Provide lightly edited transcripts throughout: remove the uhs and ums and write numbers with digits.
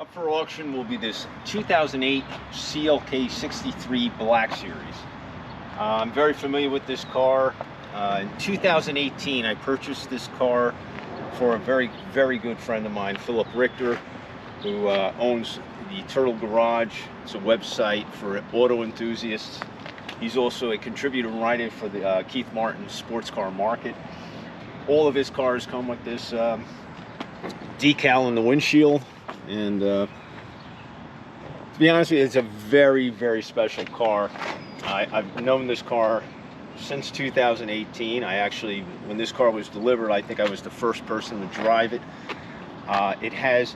up for auction will be this 2008 CLK63 Black Series. I'm very familiar with this car. In 2018, I purchased this car for a very good friend of mine, Philip Richter, who owns the Turtle Garage. It's a website for auto enthusiasts. He's also a contributor writer for the Keith Martin Sports Car Market. All of his cars come with this decal in the windshield, and to be honest with you, it's a very special car. I've known this car since 2018. I actually, when this car was delivered, I think I was the first person to drive it. It has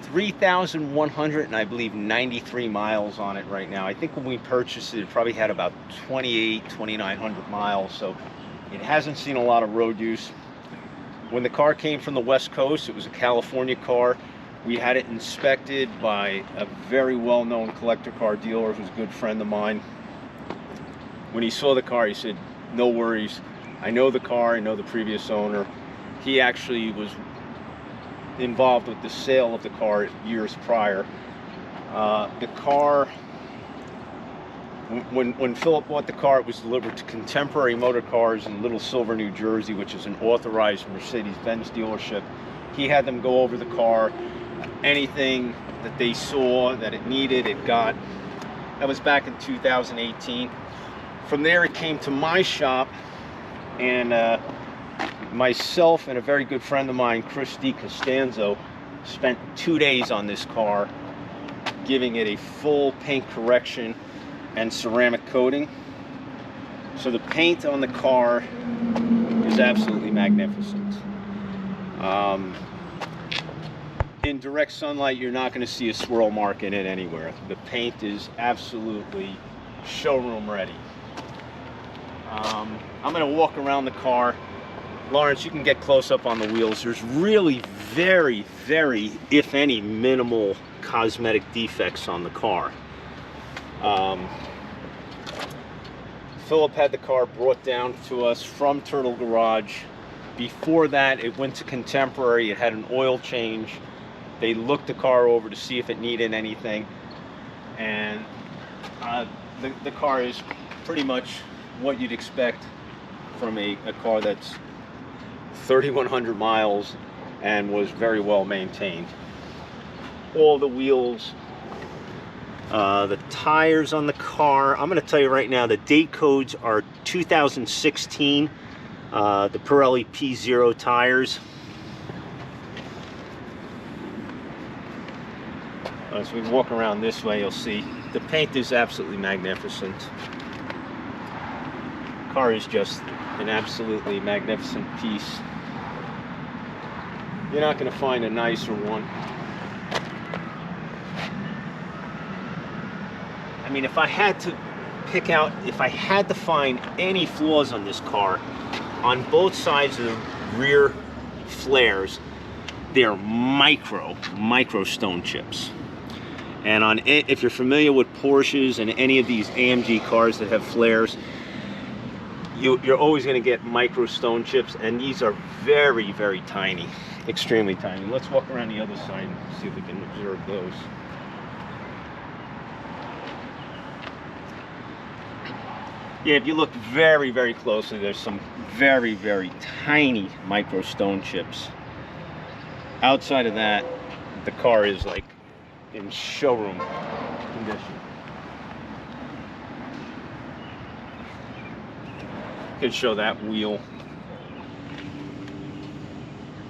3,100 and I believe 93 miles on it right now. I think when we purchased it, it probably had about 2,900 miles, so it hasn't seen a lot of road use. When the car came from the West Coast, it was a California car. We had it inspected by a very well-known collector car dealer who's a good friend of mine. When he saw the car, he said, "No worries, I know the car, I know the previous owner." He actually was involved with the sale of the car years prior. The car, when Philip bought the car, it was delivered to Contemporary Motor Cars in Little Silver, New Jersey, which is an authorized Mercedes-Benz dealership. He had them go over the car. Anything that they saw that it needed, it got. That was back in 2018. From there, it came to my shop, and myself and a very good friend of mine, Chris DiCostanzo, spent 2 days on this car, giving it a full paint correction and ceramic coating. So the paint on the car is absolutely magnificent. In direct sunlight, you're not going to see a swirl mark in it anywhere. The paint is absolutely showroom ready. I'm going to walk around the car. Lawrence, you can get close up on the wheels. There's really very, if any, minimal cosmetic defects on the car. Philip had the car brought down to us from Turtle Garage. Before that, it went to Contemporary. It had an oil change. They looked the car over to see if it needed anything, and the car is pretty much what you'd expect from a car that's 3,100 miles and was very well maintained. All the wheels, the tires on the car, I'm going to tell you right now, the date codes are 2016, the Pirelli P0 tires. As we walk around this way, you'll see the paint is absolutely magnificent. The car is just an absolutely magnificent piece. You're not going to find a nicer one. I mean, if I had to pick out, if I had to find any flaws on this car, on both sides of the rear flares, they're micro stone chips. And on it, if you're familiar with Porsches and any of these AMG cars that have flares, you're always going to get micro stone chips, and these are very tiny, extremely tiny. Let's walk around the other side and see if we can observe those. Yeah, if you look very closely, there's some very tiny micro stone chips. Outside of that, the car is like in showroom condition. Could show that wheel.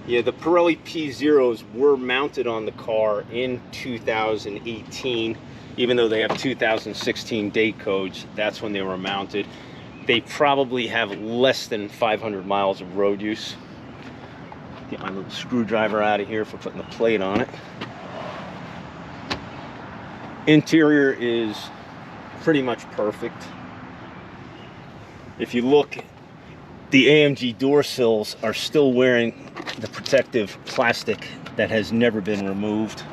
Yeah, the Pirelli P0s were mounted on the car in 2018, even though they have 2016 date codes. That's when they were mounted. They probably have less than 500 miles of road use. Get my little screwdriver out of here for putting the plate on it. Interior is pretty much perfect. If you look, the AMG door sills are still wearing the protective plastic that has never been removed.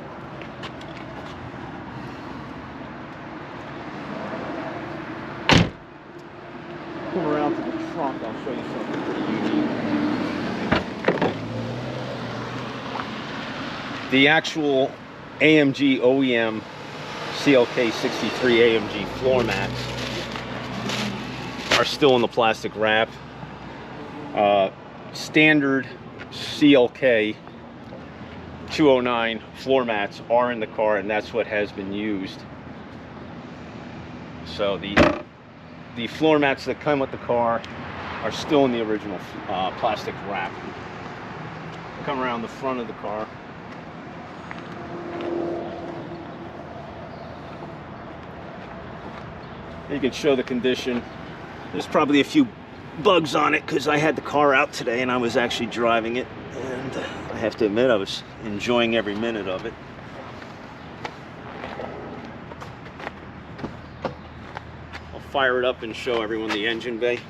Come around to the trunk, I'll show you something pretty unique. The actual AMG OEM CLK63 AMG floor mats are still in the plastic wrap. Standard CLK 209 floor mats are in the car, and that's what has been used. So the floor mats that come with the car are still in the original plastic wrap. Come around the front of the car. You can show the condition. There's probably a few bugs on it because I had the car out today and I was actually driving it, and I have to admit I was enjoying every minute of it. I'll fire it up and show everyone the engine bay.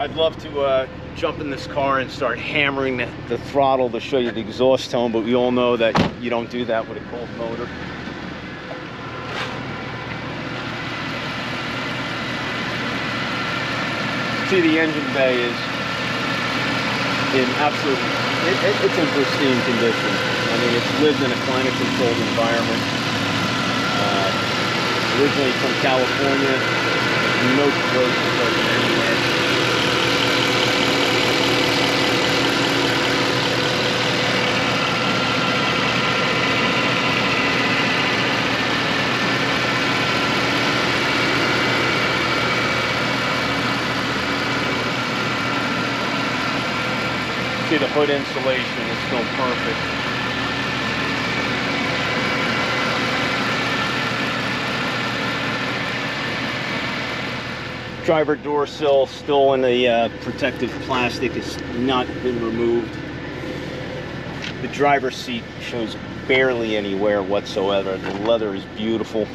I'd love to jump in this car and start hammering the throttle to show you the exhaust tone, but we all know that you don't do that with a cold motor. See, the engine bay is in it's in pristine condition. I mean, it's lived in a climate controlled environment. Originally from California, no corrosion anywhere. See, the hood insulation is still perfect. Driver door sill still in the protective plastic, has not been removed. The driver's seat shows barely any wear whatsoever. The leather is beautiful.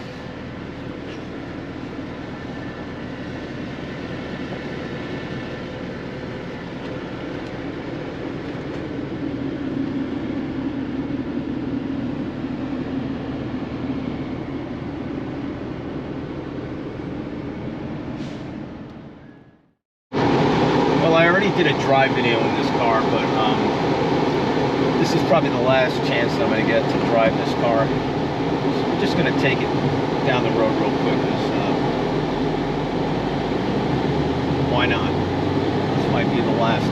I already did a drive video in this car, but this is probably the last chance I'm going to get to drive this car. So I'm just going to take it down the road real quick, because why not? This might be the last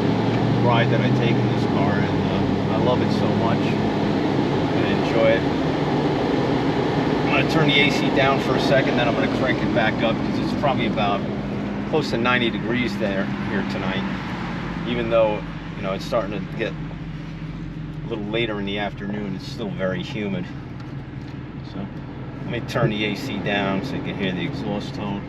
ride that I take in this car, and I love it so much. I'm going to enjoy it. I'm going to turn the AC down for a second, then I'm going to crank it back up, because it's probably about close to 90 degrees here tonight, even though, you know, it's starting to get a little later in the afternoon. It's still very humid. So let me turn the AC down so you can hear the exhaust tone.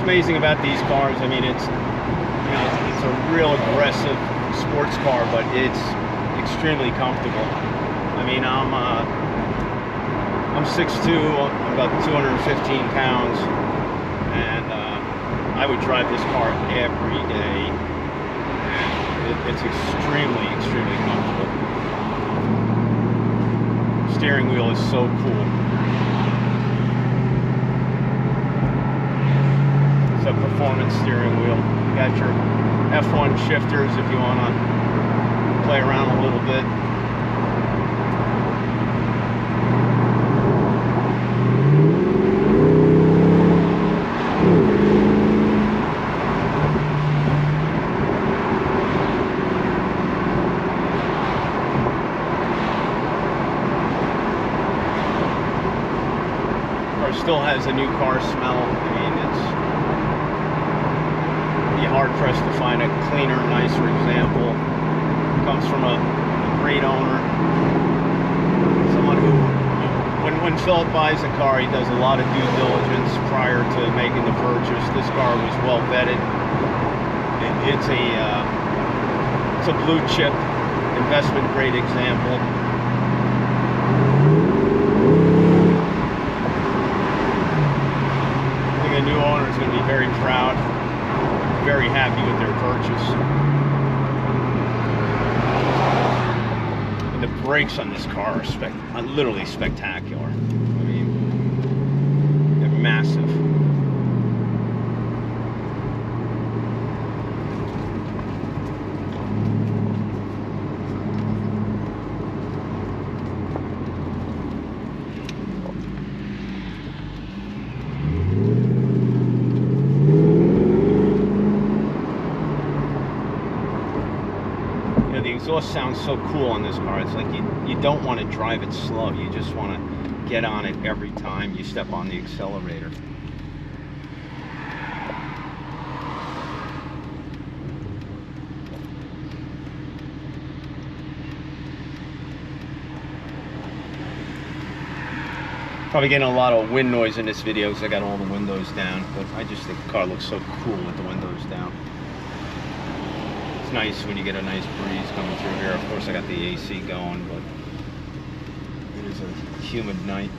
Amazing about these cars, I mean, it's, you know, it's a real aggressive sports car, but it's extremely comfortable. I mean, I'm 6'2", I'm about 215 pounds, and I would drive this car every day. It's extremely comfortable. Steering wheel is so cool. A performance steering wheel. You got your F1 shifters if you want to play around a little bit. car still has a new car smell. I mean, it's be hard pressed to find a cleaner, nicer example. Comes from a great owner, someone who, when Philip buys a car, he does a lot of due diligence prior to making the purchase. This car was well vetted. It's a blue chip, investment grade example. I think a new owner is going to be very proud, very happy with their purchase. And the brakes on this car are literally spectacular. I mean, they're massive. The exhaust sounds so cool on this car. It's like you don't want to drive it slow. You just want to get on it every time you step on the accelerator. Probably getting a lot of wind noise in this video because I got all the windows down, but I just think the car looks so cool with the windows down. It's nice when you get a nice breeze coming through here. Of course I got the AC going, but it is a humid night.